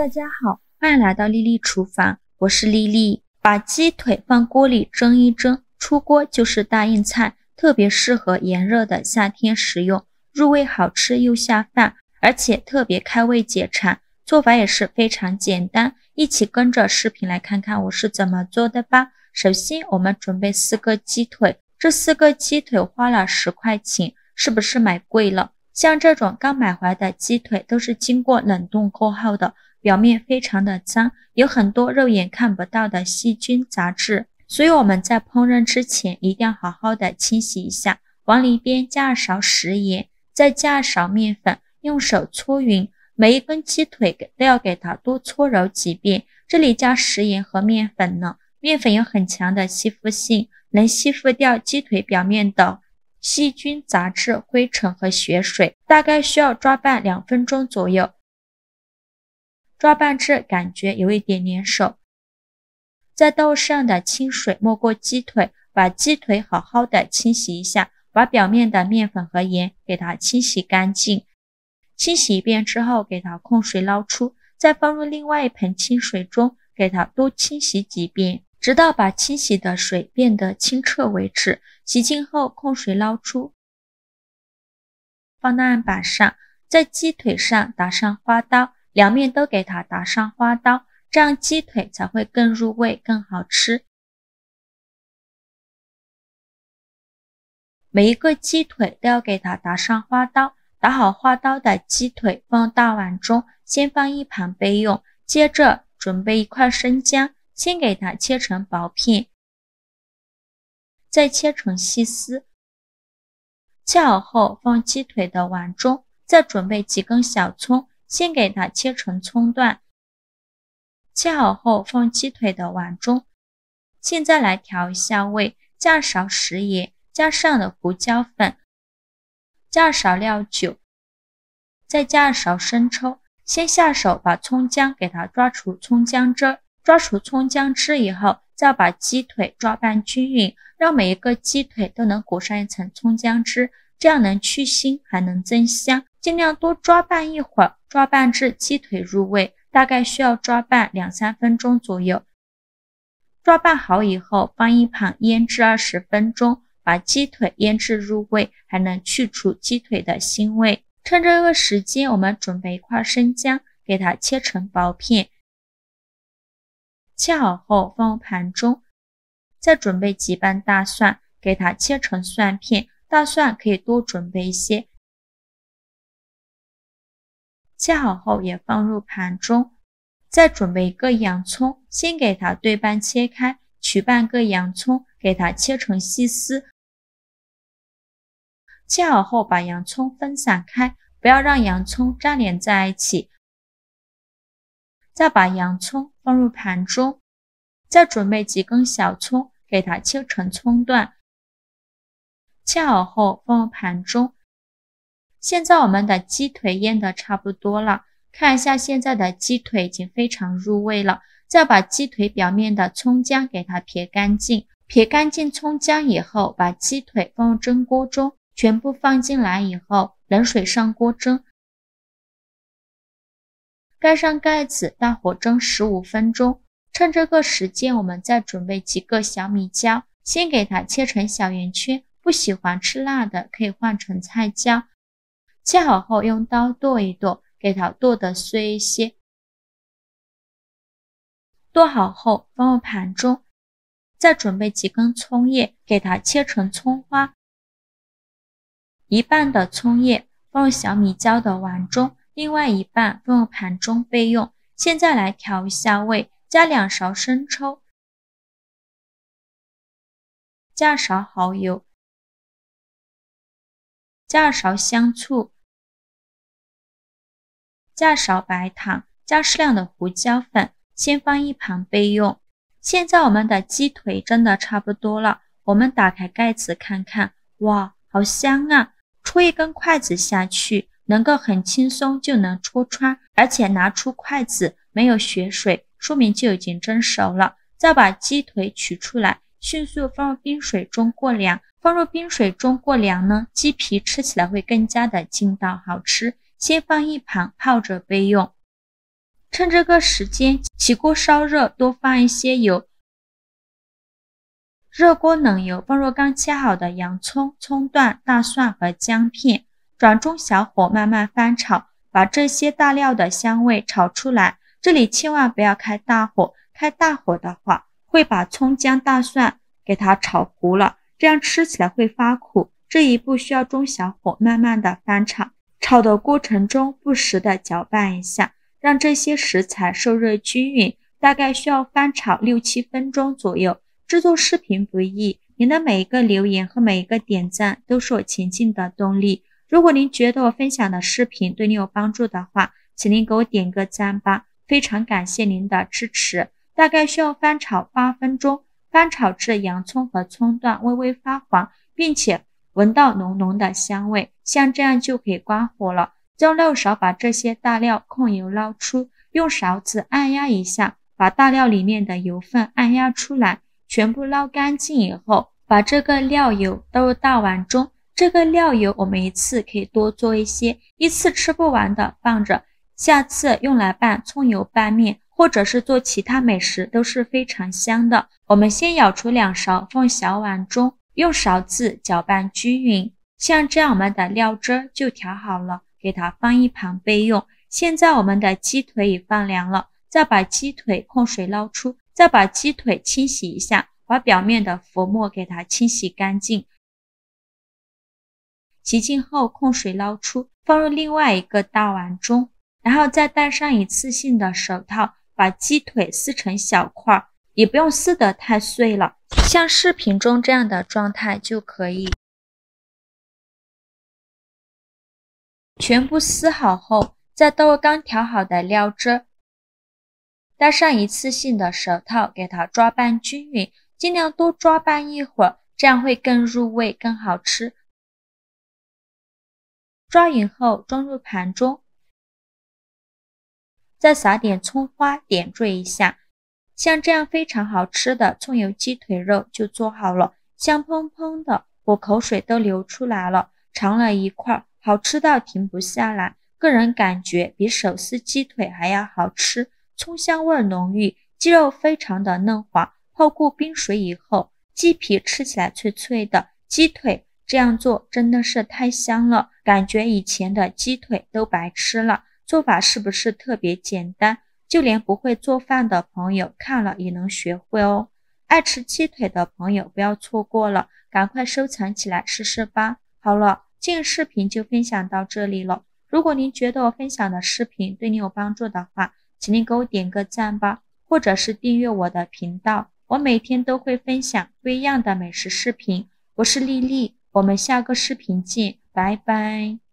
大家好，欢迎来到丽丽厨房，我是丽丽。把鸡腿放锅里蒸一蒸，出锅就是大硬菜，特别适合炎热的夏天食用，入味好吃又下饭，而且特别开胃解馋。做法也是非常简单，一起跟着视频来看看我是怎么做的吧。首先我们准备4个鸡腿，这4个鸡腿花了10块钱，是不是买贵了？像这种刚买回来的鸡腿都是经过冷冻过后的，表面非常的脏，有很多肉眼看不到的细菌杂质，所以我们在烹饪之前一定要好好的清洗一下。往里边加勺食盐，再加勺面粉，用手搓匀，每一根鸡腿都要给它多搓揉几遍。这里加食盐和面粉呢，面粉有很强的吸附性，能吸附掉鸡腿表面的细菌、杂质、灰尘和血水，大概需要抓拌2分钟左右。抓拌至感觉有一点粘手，在豆上的清水没过鸡腿，把鸡腿好好的清洗一下，把表面的面粉和盐给它清洗干净。清洗一遍之后，给它控水捞出，再放入另外一盆清水中，给它多清洗几遍，直到把清洗的水变得清澈为止。洗净后控水捞出，放到案板上，在鸡腿上打上花刀，两面都给它打上花刀，这样鸡腿才会更入味更好吃。每一个鸡腿都要给它打上花刀，打好花刀的鸡腿放大碗中，先放一旁备用。接着准备1块生姜，先给它切成薄片，再切成细丝，切好后放鸡腿的碗中，再准备几根小葱，先给它切成葱段，切好后放鸡腿的碗中。现在来调一下味，加勺食盐，加上了胡椒粉，加勺料酒，再加勺生抽。先下手把葱姜给它抓出葱姜汁，抓出葱姜汁以后，再把鸡腿抓拌均匀，让每一个鸡腿都能裹上一层葱姜汁，这样能去腥还能增香。尽量多抓拌一会儿，抓拌至鸡腿入味，大概需要抓拌2-3分钟左右。抓拌好以后放一旁腌制20分钟，把鸡腿腌制入味，还能去除鸡腿的腥味。趁这个时间，我们准备1块生姜，给它切成薄片，切好后放入盘中。再准备几瓣大蒜，给它切成蒜片，大蒜可以多准备一些。切好后也放入盘中。再准备1个洋葱，先给它对半切开，取半个洋葱，给它切成细丝。切好后把洋葱分散开，不要让洋葱粘连在一起。再把洋葱放入盘中，再准备几根小葱，给它切成葱段，切好后放入盘中。现在我们的鸡腿腌得差不多了，看一下现在的鸡腿已经非常入味了。再把鸡腿表面的葱姜给它撇干净，撇干净葱姜以后，把鸡腿放入蒸锅中，全部放进来以后，冷水上锅蒸，盖上盖子，大火蒸15分钟。趁这个时间，我们再准备几个小米椒，先给它切成小圆圈，不喜欢吃辣的可以换成菜椒。切好后用刀剁一剁，给它剁得碎一些。剁好后放入盘中，再准备几根葱叶，给它切成葱花。一半的葱叶放入小米椒的碗中，另外一半放入盘中备用。现在来调一下味，加2勺生抽，加勺蚝油，加勺香醋，加勺白糖，加适量的胡椒粉，先放一旁备用。现在我们的鸡腿蒸得差不多了，我们打开盖子看看，哇，好香啊！戳一根筷子下去，能够很轻松就能戳穿，而且拿出筷子没有血水，说明就已经蒸熟了。再把鸡腿取出来，迅速放入冰水中过凉。放入冰水中过凉呢，鸡皮吃起来会更加的劲道好吃。先放一旁泡着备用。趁这个时间，起锅烧热，多放一些油。热锅冷油，放入刚切好的洋葱、葱段、大蒜和姜片，转中小火慢慢翻炒，把这些大料的香味炒出来。这里千万不要开大火，开大火的话会把葱姜大蒜给它炒糊了，这样吃起来会发苦。这一步需要中小火慢慢的翻炒，炒的过程中不时的搅拌一下，让这些食材受热均匀，大概需要翻炒6-7分钟左右。制作视频不易，您的每一个留言和每一个点赞都是我前进的动力。如果您觉得我分享的视频对你有帮助的话，请您给我点个赞吧，非常感谢您的支持。大概需要翻炒8分钟，翻炒至洋葱和葱段微微发黄，并且闻到浓浓的香味，像这样就可以关火了。用漏勺把这些大料控油捞出，用勺子按压一下，把大料里面的油分按压出来，全部捞干净以后，把这个料油倒入大碗中。这个料油我们一次可以多做一些，一次吃不完的放着，下次用来拌葱油拌面，或者是做其他美食都是非常香的。我们先舀出2勺放小碗中，用勺子搅拌均匀，像这样我们的料汁就调好了，给它放一旁备用。现在我们的鸡腿已放凉了，再把鸡腿控水捞出，再把鸡腿清洗一下，把表面的浮沫给它清洗干净。洗净后控水捞出，放入另外一个大碗中，然后再戴上一次性的手套，把鸡腿撕成小块，也不用撕得太碎了，像视频中这样的状态就可以。全部撕好后，再倒入刚调好的料汁，戴上一次性的手套，给它抓拌均匀，尽量多抓拌一会儿，这样会更入味更好吃。抓匀后装入盘中，再撒点葱花点缀一下，像这样非常好吃的葱油鸡腿肉就做好了，香喷喷的，我口水都流出来了，尝了一块，好吃到停不下来，个人感觉比手撕鸡腿还要好吃，葱香味浓郁，鸡肉非常的嫩滑，泡过冰水以后，鸡皮吃起来脆脆的，鸡腿这样做真的是太香了，感觉以前的鸡腿都白吃了。做法是不是特别简单？就连不会做饭的朋友看了也能学会哦。爱吃鸡腿的朋友不要错过了，赶快收藏起来试试吧。好了，今日视频就分享到这里了。如果您觉得我分享的视频对你有帮助的话，请您给我点个赞吧，或者是订阅我的频道，我每天都会分享不一样的美食视频。我是丽丽，我们下个视频见，拜拜。